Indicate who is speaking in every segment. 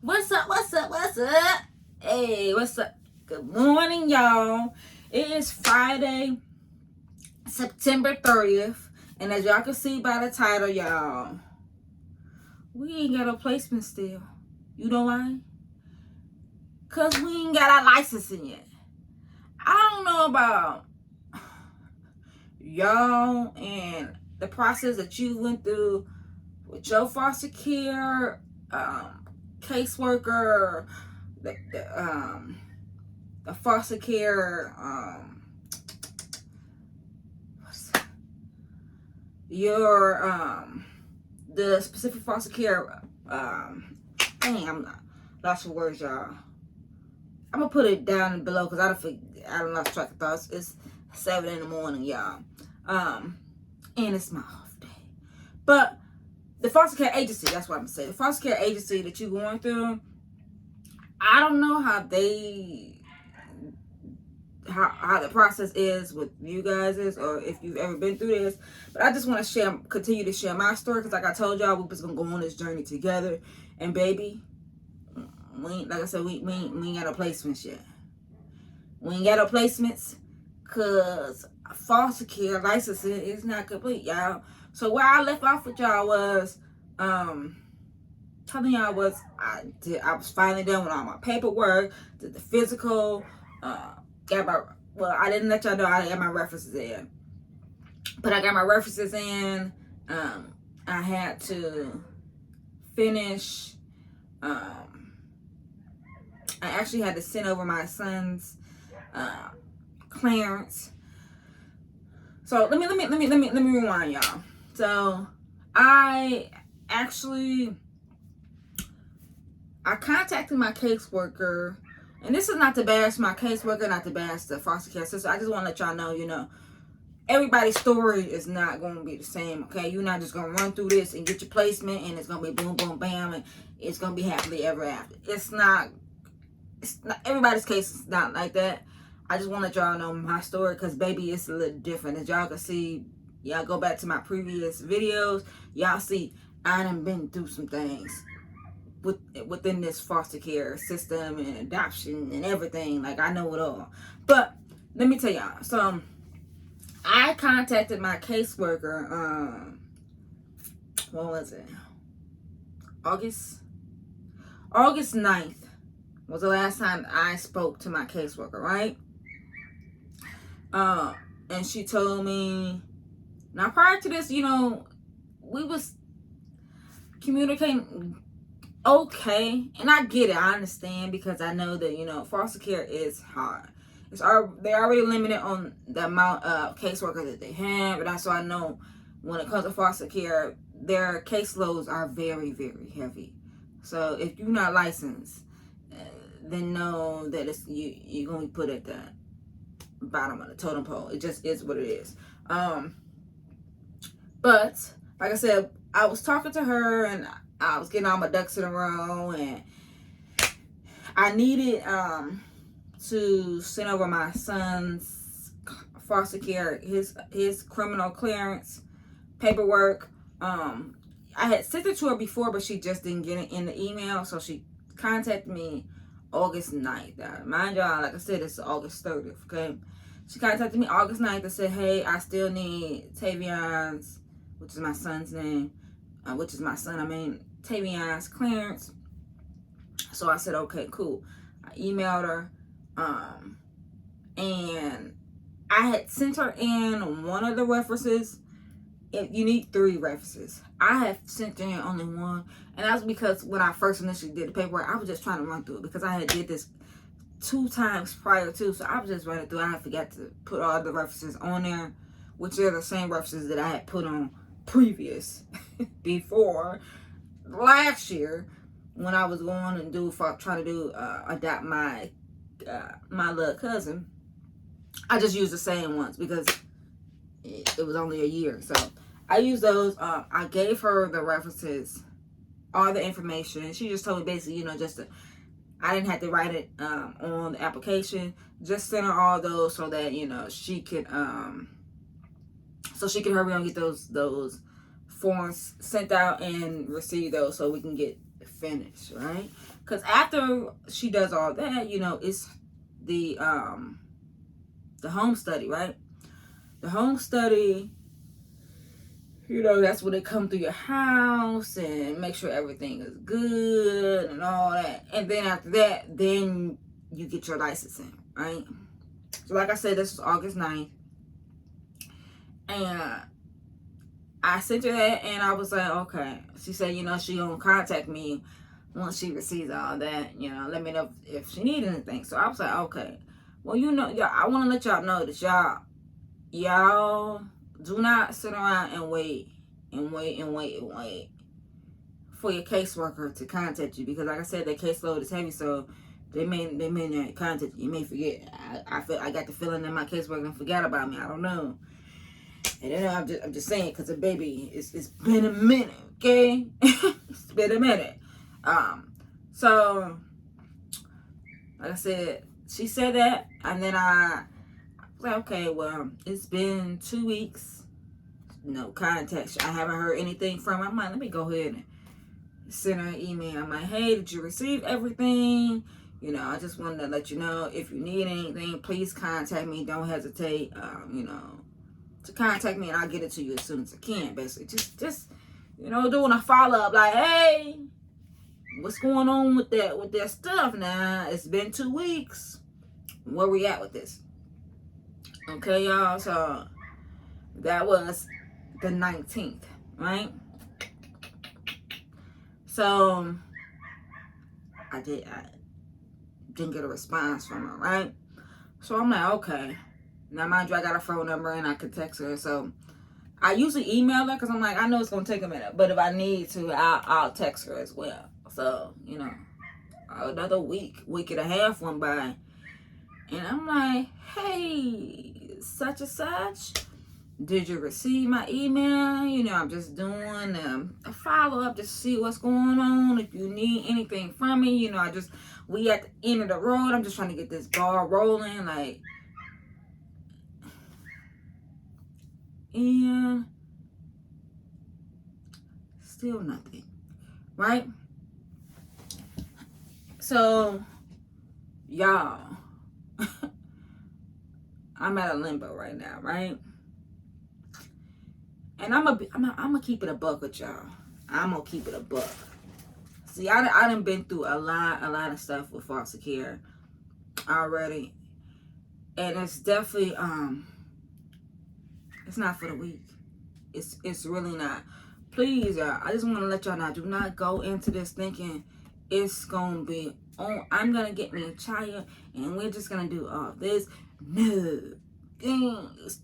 Speaker 1: What's up? What's up? What's up? Hey, what's up? Good morning, y'all. It is Friday, September 30th. And as y'all can see by the title, y'all, we ain't got a placement still. You know why? Because we ain't got our licensing yet. I don't know about y'all and the process that you went through with your foster care caseworker, the foster care, your the specific foster care, dang, I'm not lost for words, y'all. I'm gonna put it down below because I don't lost track of thoughts. It's 7 in the morning, y'all, and it's my off day. But the foster care agency, that's what I'm gonna say. The foster care agency that you're going through, I don't know how the process is with you guys is, or if you've ever been through this, but I just want to continue to share my story, because like I told y'all, we was gonna go on this journey together. And baby, we ain't, like I said, we ain't got no placements yet. We ain't got no placements because foster care licensing is not complete, y'all. So where I left off with y'all was telling y'all I was finally done with all my paperwork, did the physical, I didn't let y'all know I got my references in, but I got my references in. I had to finish. I actually had to send over my son's clearance. So let me rewind, y'all. So I contacted my caseworker. And this is not to bash my caseworker, not to bash the foster care system. I just want to let y'all know, everybody's story is not going to be the same, okay? You're not just going to run through this and get your placement and it's going to be boom, boom, bam, and it's going to be happily ever after. It's not, everybody's case is not like that. I just want to let y'all know my story because, baby, it's a little different. As y'all can see, y'all go back to my previous videos, y'all see I done been through some things within this foster care system and adoption and everything. Like, I know it all. But let me tell y'all. So I contacted my caseworker, what was it? August 9th was the last time I spoke to my caseworker, right? And she told me, now prior to this, we was communicating okay, and I get it, I understand, because I know that foster care is hard. They're already limited on the amount of caseworkers that they have, but also I know when it comes to foster care, their caseloads are very, very heavy. So if you're not licensed, then know that you're going to be put at the bottom of the totem pole. It just is what it is. But like I said, I was talking to her and I was getting all my ducks in a row, and I needed to send over my son's foster care, his criminal clearance paperwork. I had sent it to her before, but she just didn't get it in the email, so she contacted me August 9th. Mind y'all, like I said, it's August 30th, okay? She contacted me August 9th and said, hey, I still need Tavion's, which is my son's name, Tavion's clearance. So I said, okay, cool. I emailed her, and I had sent her in one of the references. If you need 3 references, I have sent in only one, and that's because when I first initially did the paperwork, I was just trying to run through it because I had did this 2 times prior to, so I was just running through. I forgot to put all the references on there, which are the same references that I had put on previous before last year when I was going and trying to adopt my little cousin. I just used the same ones because it was only a year, so I used those. I gave her the references, all the information, and she just told me basically, I didn't have to write it on the application. Just send her all those so that she could hurry on and get those forms sent out and receive those so we can get finish, right? Because after she does all that, it's the home study, right? The home study, that's when they come through your house and make sure everything is good and all that. And then after that, then you get your licensing, right? So like I said, this was August 9th. And I sent her that, and I was like, okay. She said, she gonna contact me once she receives all that. Let me know if she needs anything. So I was like, okay. Well, y'all, I want to let y'all know that y'all do not sit around and wait for your caseworker to contact you, because like I said, their caseload is heavy, so they may not contact you. You may forget. I got the feeling that my caseworker forgot about me. I don't know. And then I'm just saying, because the baby, it's been a minute, okay? It's been a minute. So like I said, she said that, and then I was like, okay, well, it's been 2 weeks. No contact. I haven't heard anything from her. I'm like, let me go ahead and send her an email. I'm like, hey, did you receive everything? I just wanted to let you know, if you need anything, please contact me. Don't hesitate, to contact me, and I'll get it to you as soon as I can. Basically, just doing a follow-up, like, hey, what's going on with that stuff now? It's been 2 weeks. Where we at with this? Okay, y'all. So that was the 19th, right? So I didn't get a response from her, right? So I'm like, okay. Now, mind you, I got a phone number and I could text her. So I usually email her because I'm like, I know it's going to take a minute. But if I need to, I'll text her as well. So, another week and a half went by. And I'm like, hey, such and such, did you receive my email? I'm just doing a follow-up to see what's going on. If you need anything from me, we at the end of the road. I'm just trying to get this ball rolling, like. And still nothing, right? So, y'all, I'm at a limbo right now, right? And I'm gonna keep it a buck with y'all. I'm gonna keep it a buck. See, I done been through a lot of stuff with foster care already, and it's definitely it's not for the weak. It's really not. Please, y'all, I just want to let y'all know, do not go into this thinking it's gonna be, oh, I'm gonna get me a child and we're just gonna do all this. No,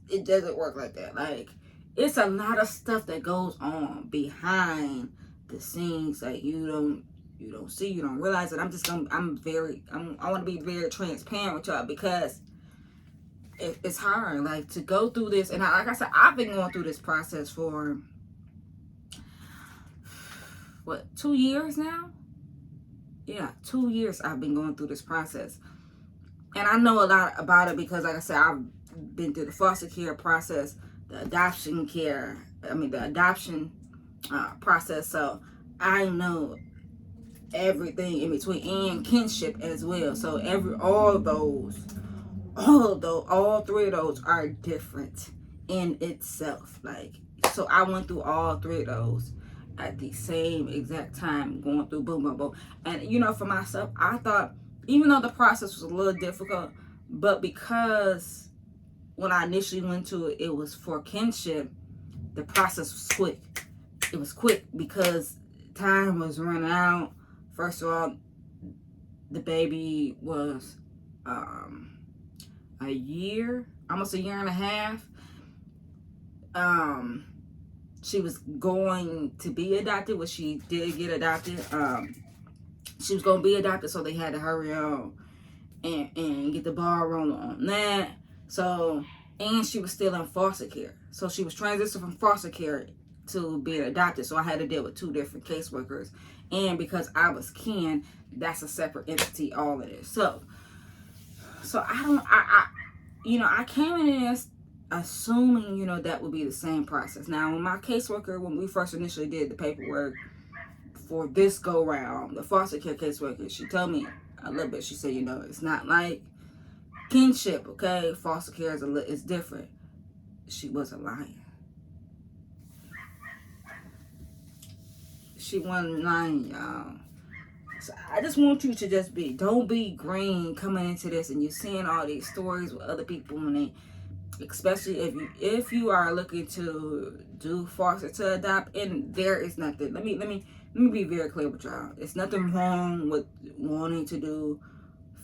Speaker 1: it doesn't work like that. Like, it's a lot of stuff that goes on behind the scenes that you don't see, you don't realize it. I want to be very transparent with y'all, because it's hard, like, to go through this. And like I said, I've been going through this process for 2 years now. Yeah, 2 years I've been going through this process, and I know a lot about it because, like I said, I've been through the foster care process, the adoption process. So I know everything in between, and kinship as well. So all three of those are different in itself. Like, so I went through all three of those at the same exact time, going through boom, boom, boom. And for myself, I thought, even though the process was a little difficult, but because when I initially went to it, it was for kinship, the process was quick. It was quick because time was running out. First of all, the baby was a year, almost a year and a half. She was going to be adopted, which she did get adopted. She was going to be adopted, so they had to hurry on and get the ball rolling on that. So, and she was still in foster care. So she was transitioned from foster care to being adopted. So I had to deal with 2 different caseworkers. And because I was kin, that's a separate entity, all of this. So I came in as assuming, that would be the same process. Now, when my caseworker, when we first initially did the paperwork for this go round, the foster care caseworker, she told me a little bit. She said, you know, it's not like kinship, okay? Foster care is different. She wasn't lying. She wasn't lying, y'all. So I just want you to just don't be green coming into this and you're seeing all these stories with other people when they, especially if you are looking to do foster to adopt, and there is nothing. Let me be very clear with y'all. It's nothing wrong with wanting to do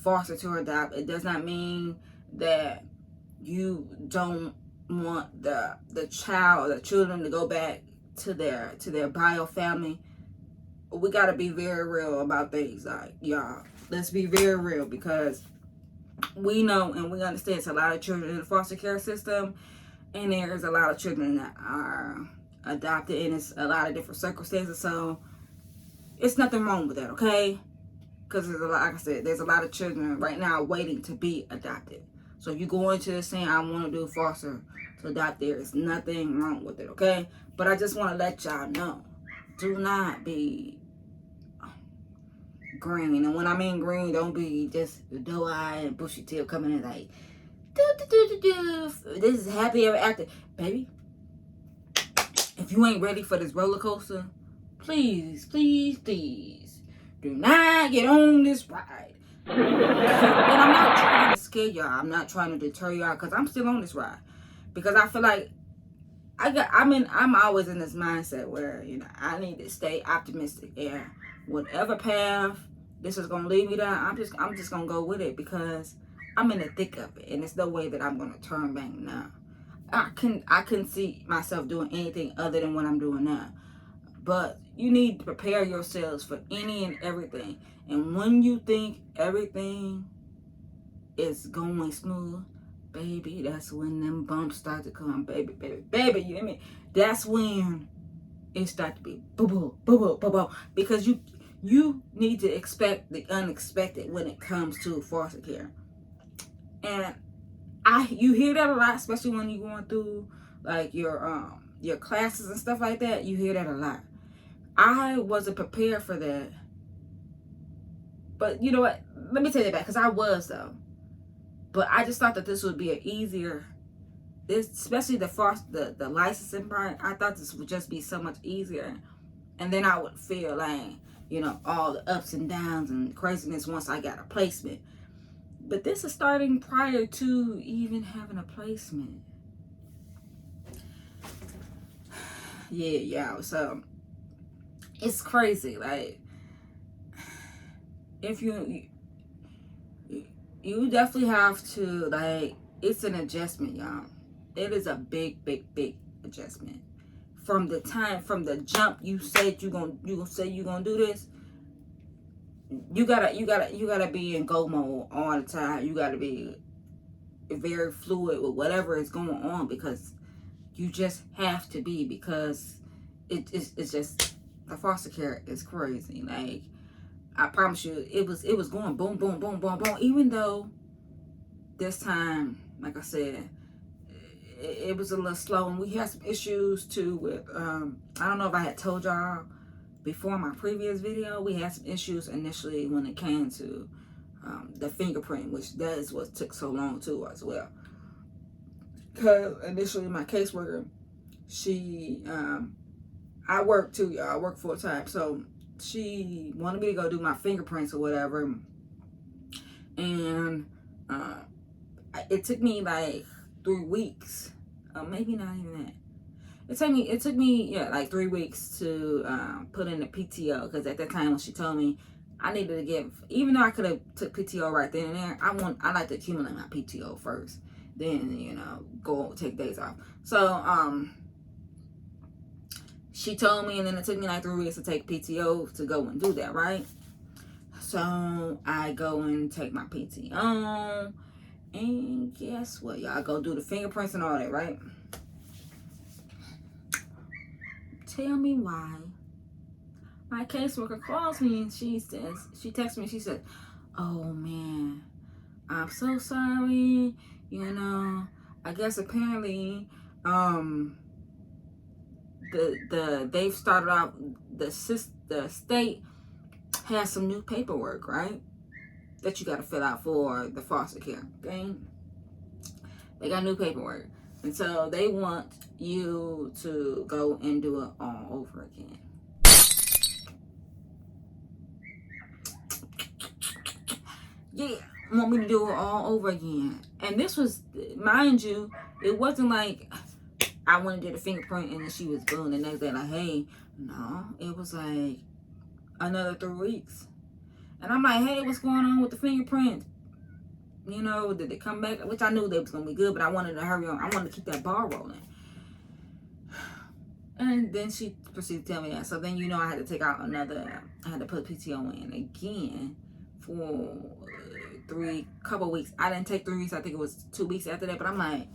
Speaker 1: foster to adopt. It does not mean that you don't want the child or the children to go back to their bio family. We got to be very real about things, like, y'all. Let's be very real, because we know and we understand it's a lot of children in the foster care system, and there's a lot of children that are adopted, and it's a lot of different circumstances. So it's nothing wrong with that, okay? Because there's a lot, like I said, there's a lot of children right now waiting to be adopted. So if you go into this saying, I want to do foster to adopt, there is nothing wrong with it, okay? But I just want to let y'all know, do not be green. And when I mean green, don't be just doe-eyed and bushy tail coming in like, this is happy ever after. Baby, if you ain't ready for this roller coaster, please, please, please, do not get on this ride. And I'm not trying to scare y'all. I'm not trying to deter y'all, because I'm still on this ride. Because I feel like I'm always in this mindset where, you know, I need to stay optimistic, and whatever path this is gonna lead me down, I'm just gonna go with it, because I'm in the thick of it, and there's no way that I'm gonna turn back now. I can see myself doing anything other than what I'm doing now. But you need to prepare yourselves for any and everything. And when you think everything is going smooth, baby, that's when them bumps start to come. Baby, you hear me? That's when it starts to be boo boo. Because you need to expect the unexpected when it comes to foster care. And you hear that a lot, especially when you're going through like your classes and stuff like that. You hear that a lot. I wasn't prepared for that. But you know what? Let me take that back, because I was, though. But I just thought that this would be an easier, especially the licensing part. I thought this would just be so much easier. And then I would feel like, you know, all the ups and downs and craziness once I got a placement. But this is starting prior to even having a placement. Yeah. So it's crazy. Like, if you definitely have to, like, it's an adjustment, y'all. It is a big adjustment. From the jump you said you're gonna do this, you gotta be in go mode all the time. You gotta be very fluid with whatever is going on, because you just have to be, because it's just, the foster care is crazy. Like, I promise you, it was going boom, boom, boom, boom, boom. Even though this time, like I said, it was a little slow, and we had some issues too with, I don't know if I had told y'all before my previous video, we had some issues initially when it came to the fingerprint, which that is what took so long too as well. Because initially my caseworker, she, I work too, y'all. I work full time, so she wanted me to go do my fingerprints or whatever, and it took me like 3 weeks, maybe not even that. It took me like 3 weeks to put in the PTO, because at that time when she told me I needed to get, even though I could have took PTO right then and there, I like to accumulate my PTO first, then, you know, go take days off. So she told me, and then it took me like 3 weeks to take PTO to go and do that, right? So I go and take my PTO, and guess what, y'all? I go do the fingerprints and all that, right? Tell me why my caseworker calls me, and she texts me, she said, oh man, I'm so sorry, you know, I guess apparently they've started out, the state has some new paperwork, right? That you got to fill out for the foster care. Okay, they got new paperwork, and so they want you to go and do it all over again. Yeah, want me to do it all over again. And this was, mind you, it wasn't like I went and did a fingerprint and then she was boom the next day like, hey, no, it was like another 3 weeks. And I'm like, hey, what's going on with the fingerprint? You know, did they come back? Which I knew they was going to be good, but I wanted to hurry on. I wanted to keep that ball rolling. And then she proceeded to tell me that. So then, you know, I had to take out I had to put PTO in again for couple weeks. I didn't take 3 weeks. I think it was 2 weeks after that. But I'm like,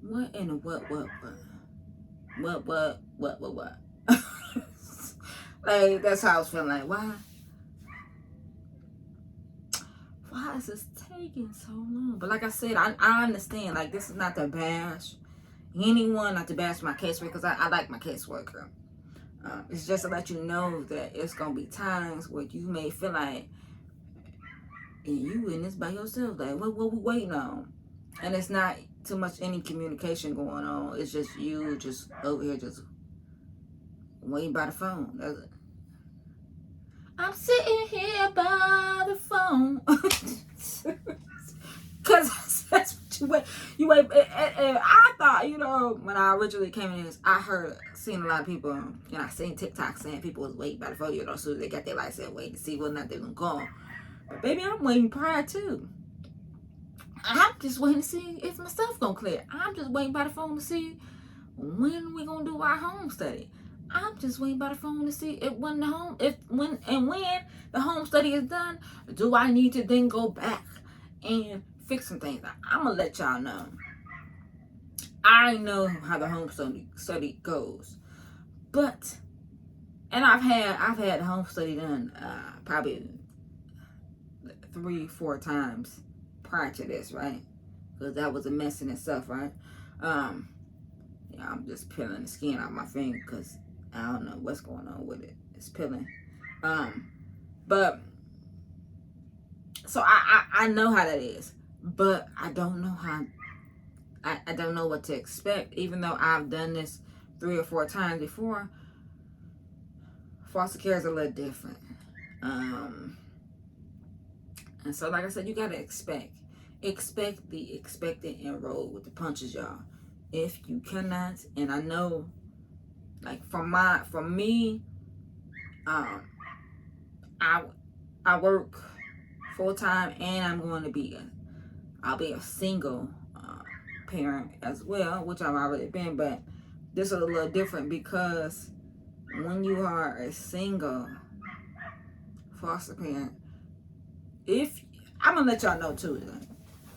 Speaker 1: what in the what? Like, that's how I was feeling. Like, why is this taking so long? But like I said, I understand. Like, this is not to bash anyone, not to bash my caseworker, because I like my caseworker. It's just to let you know that it's gonna be times where you may feel like, and you in this by yourself, like, what we waiting on? And it's not too much any communication going on. It's just you just over here just waiting by the phone. That's it. I'm sitting here by the phone. Cause that's what you wait. And I thought, you know, when I originally came in this, I seen a lot of people, you know, I seen TikTok saying people was waiting by the phone, you know, so they got their license, waiting to see whether or not they're gonna go. But baby, I'm waiting prior too. I'm just waiting to see if my stuff gonna clear. I'm just waiting by the phone to see when we gonna do our home study. I'm just waiting by the phone to see when the home study is done, do I need to then go back and fix some things? I'm gonna let y'all know. I know how the home study goes, but I've had the home study done probably 3-4 times prior to this, right? Because that was a mess in itself, right? Yeah, I'm just peeling the skin off my finger because I don't know what's going on with it. It's peeling. But so I know how that is, but I don't know how. I don't know what to expect. Even though I've done this 3 or 4 times before, foster care is a little different. And so, like I said, you gotta expect the expected and roll with the punches, y'all. If you cannot, and I know, like from me, I work full time, and I'm going to I'll be a single parent as well, which I've already been, but this is a little different because when you are a single foster parent, I'm gonna let y'all know too.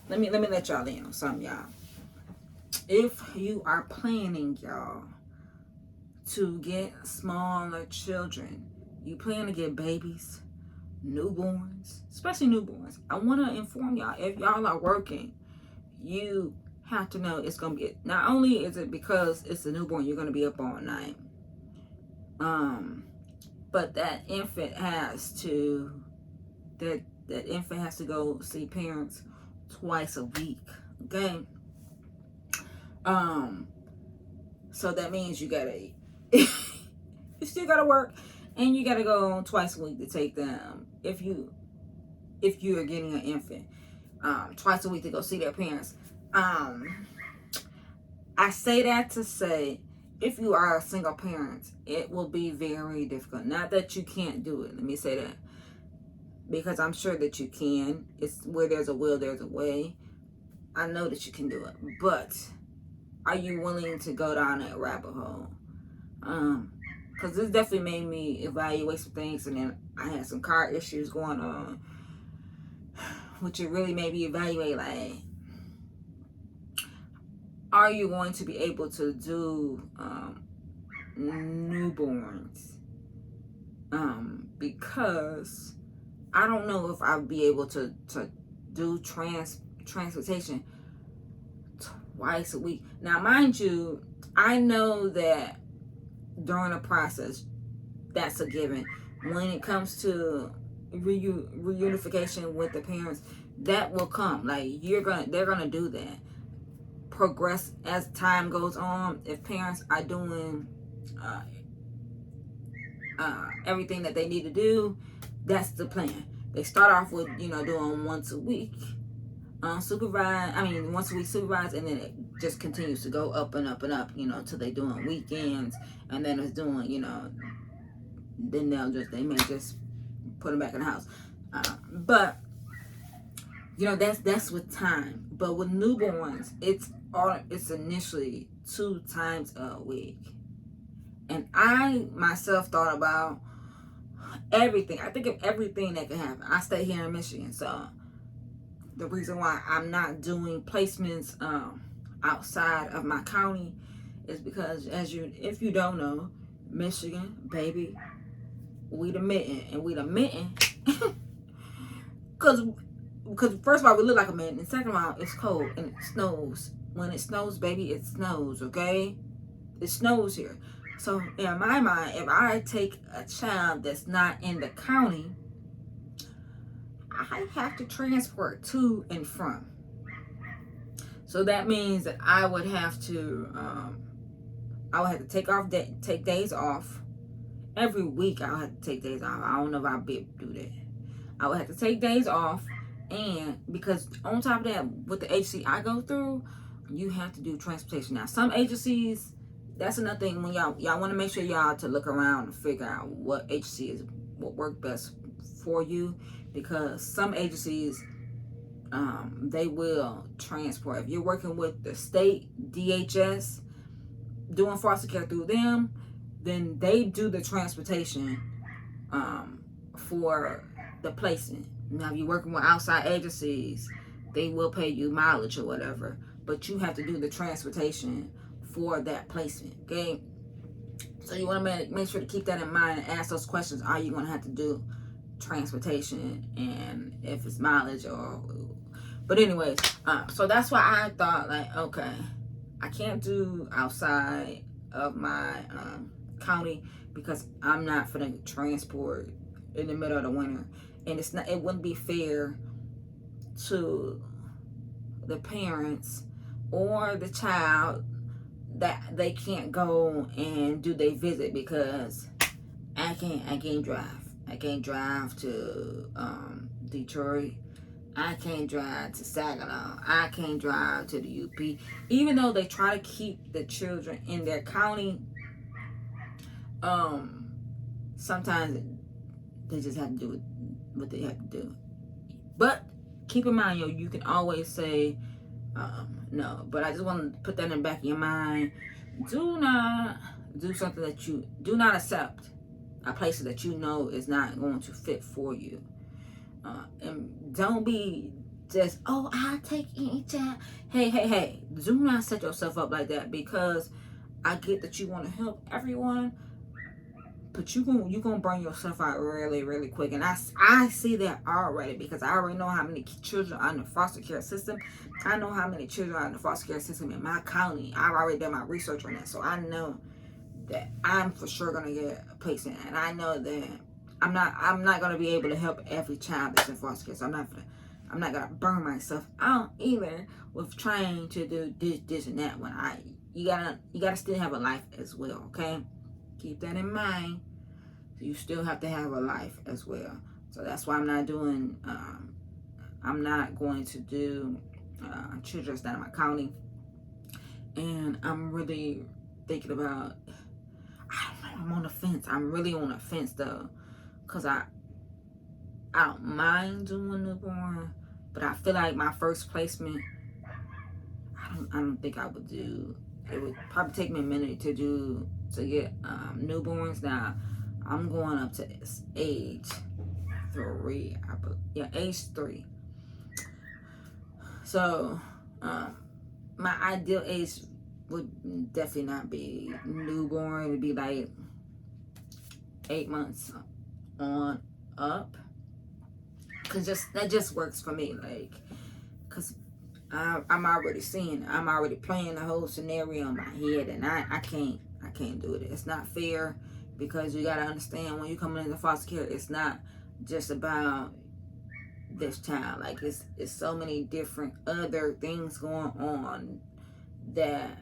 Speaker 1: Let me let y'all in on something, y'all. If you are planning, y'all, to get smaller children, you plan to get babies, newborns, especially newborns, I want to inform y'all, if y'all are working, you have to know it's going to be, not only is it because it's a newborn, you're going to be up all night, but that infant has to go see parents twice a week, okay? So that means you gotta you still gotta work, and you gotta go twice a week to take them if you are getting an infant, twice a week to go see their parents. I say that to say, if you are a single parent, it will be very difficult. Not that you can't do it, let me say that, because I'm sure that you can. It's where there's a will, there's a way. I know that you can do it, but are you willing to go down that rabbit hole? Because this definitely made me evaluate some things, and then I had some car issues going on, which it really made me evaluate, like, are you going to be able to do newborns? Because I don't know if I'll be able to do transportation twice a week. Now, mind you, I know that during the process, that's a given. When it comes to reunification with the parents, that will come. Like they're gonna do that. Progress as time goes on. If parents are doing everything that they need to do, that's the plan. They start off with doing once a week once a week supervised, and then it just continues to go up and up and up, till they doing weekends, and then it's doing, then they may just put them back in the house. But that's with time. But with newborns, it's initially 2 times a week. And I myself thought about everything. I think of everything that can happen. I stay here in Michigan, so the reason why I'm not doing placements outside of my county is because, if you don't know, Michigan, baby, we the mitten, and we the mitten, because first of all, we look like a mitten, and second of all, it's cold and it snows. When it snows, baby, it snows. Okay, it snows here. So in my mind, if I take a child that's not in the county, I have to transport to and from. So that means that I would have to take days off. Every week I would have to take days off. I don't know if I'll be able to do that. I would have to take days off, and because on top of that, with the agency I go through, you have to do transportation. Now, some agencies, that's another thing. When y'all want to make sure y'all to look around and figure out what agency what work best for you, because some agencies they will transport. If you're working with the state DHS, doing foster care through them, then they do the transportation for the placement. Now, if you're working with outside agencies, they will pay you mileage or whatever, but you have to do the transportation for that placement. Okay, so you want to make sure to keep that in mind and ask those questions. Are you going to have to do transportation, and if it's mileage but anyways, so that's why I thought, like, okay, I can't do outside of my county because I'm not for the transport in the middle of the winter, and it wouldn't be fair to the parents or the child that they can't go and do their visit because I can't drive. I can't drive to Detroit. I can't drive to Saginaw. I can't drive to the UP. Even though they try to keep the children in their county, sometimes they just have to do what they have to do. But keep in mind, you can always say no. But I just want to put that in the back of your mind. Do not do something that you do not accept a place that you know is not going to fit for you. And don't be just, I'll take any child. Hey, do not set yourself up like that, because I get that you want to help everyone, but you're gonna burn yourself out really, really quick. And I see that already, because I already know how many children are in the foster care system. I know how many children are in the foster care system in my county. I've already done my research on that, so I know that I'm for sure gonna get a placement, and I know that I'm not gonna be able to help every child that's in foster care. So I'm not gonna burn myself out either with trying to do this and that. When you gotta still have a life as well. Okay, keep that in mind. So you still have to have a life as well. So that's why I'm not doing. I'm not going to do children that's not in my county, and I'm really thinking about. I don't know. I'm on the fence. I'm really on the fence though. Because I don't mind doing newborn, but I feel like my first placement, I don't think I would do. It would probably take me a minute to get newborns. Now I'm going up to age 3. Age 3. So my ideal age would definitely not be newborn. It'd be like 8 months on up, because that just works for me, like, because I'm already playing the whole scenario in my head, and I can't can't do it. It's not fair, because you got to understand, when you come into foster care, it's not just about this child. Like, it's so many different other things going on that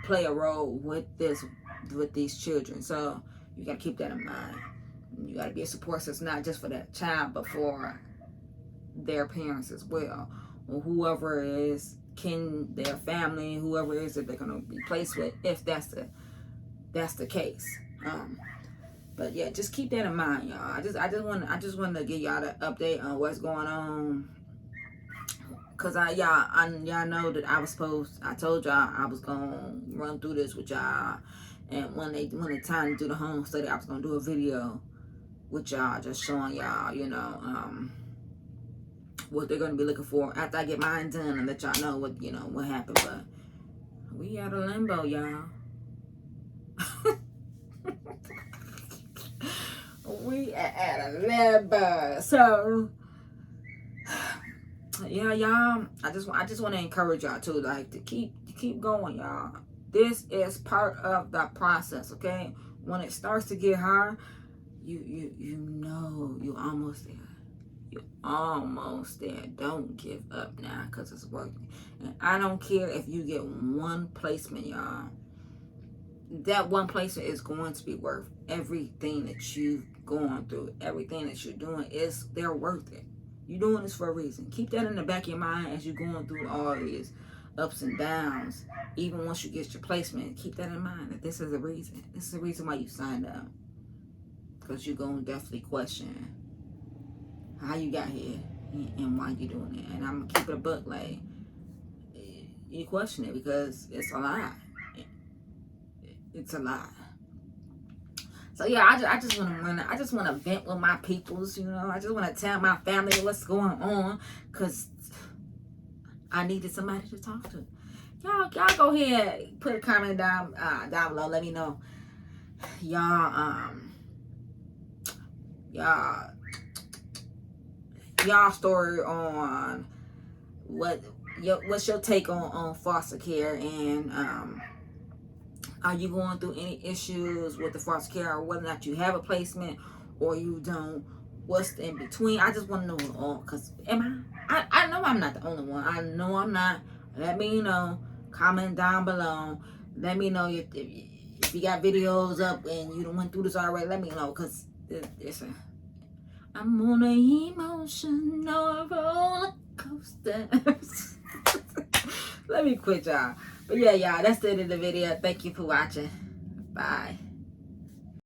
Speaker 1: play a role with these children. So you got to keep that in mind. You got to be a support system, not just for that child, but for their parents as well, or whoever is their family, whoever it is that they're going to be placed with, if that's the case. But yeah, just keep that in mind, y'all. I just want to give y'all the update on what's going on, cause y'all know that I told y'all I was gonna run through this with y'all, and when the time to do the home study, I was gonna do a video with y'all, just showing y'all, what they're gonna be looking for after I get mine done, and let y'all know what happened. But we out of limbo, y'all. We at a limbo. So yeah, y'all, I just want to encourage y'all too, like, to keep going, y'all. This is part of the process, okay? When it starts to get hard, you're almost there. You're almost there. Don't give up now, because it's working. And I don't care if you get one placement, y'all. That one placement is going to be worth everything that you've gone through. Everything that you're doing, they're worth it. You're doing this for a reason. Keep that in the back of your mind as you're going through all these ups and downs. Even once you get your placement, keep that in mind, that this is a reason. This is the reason why you signed up. Because you're going to definitely question how you got here and why you're doing it. And I'm going to keep it a buck, like, you question it because it's a lie. It's a lie. So yeah, I just want to vent with my peoples, I just want to tell my family what's going on, because I needed somebody to talk to. Y'all go ahead, put a comment down below. Let me know y'all story on what's your take on foster care, and are you going through any issues with the foster care, or whether or not you have a placement or you don't? What's in between? I just want to know, because I know I'm not the only one. I know I'm not. Let me know. Comment down below. Let me know if you got videos up and you done went through this already. Let me know, because I'm on an emotional roller coaster. Let me quit, y'all. But yeah, y'all, that's the end of the video. Thank you for watching. Bye.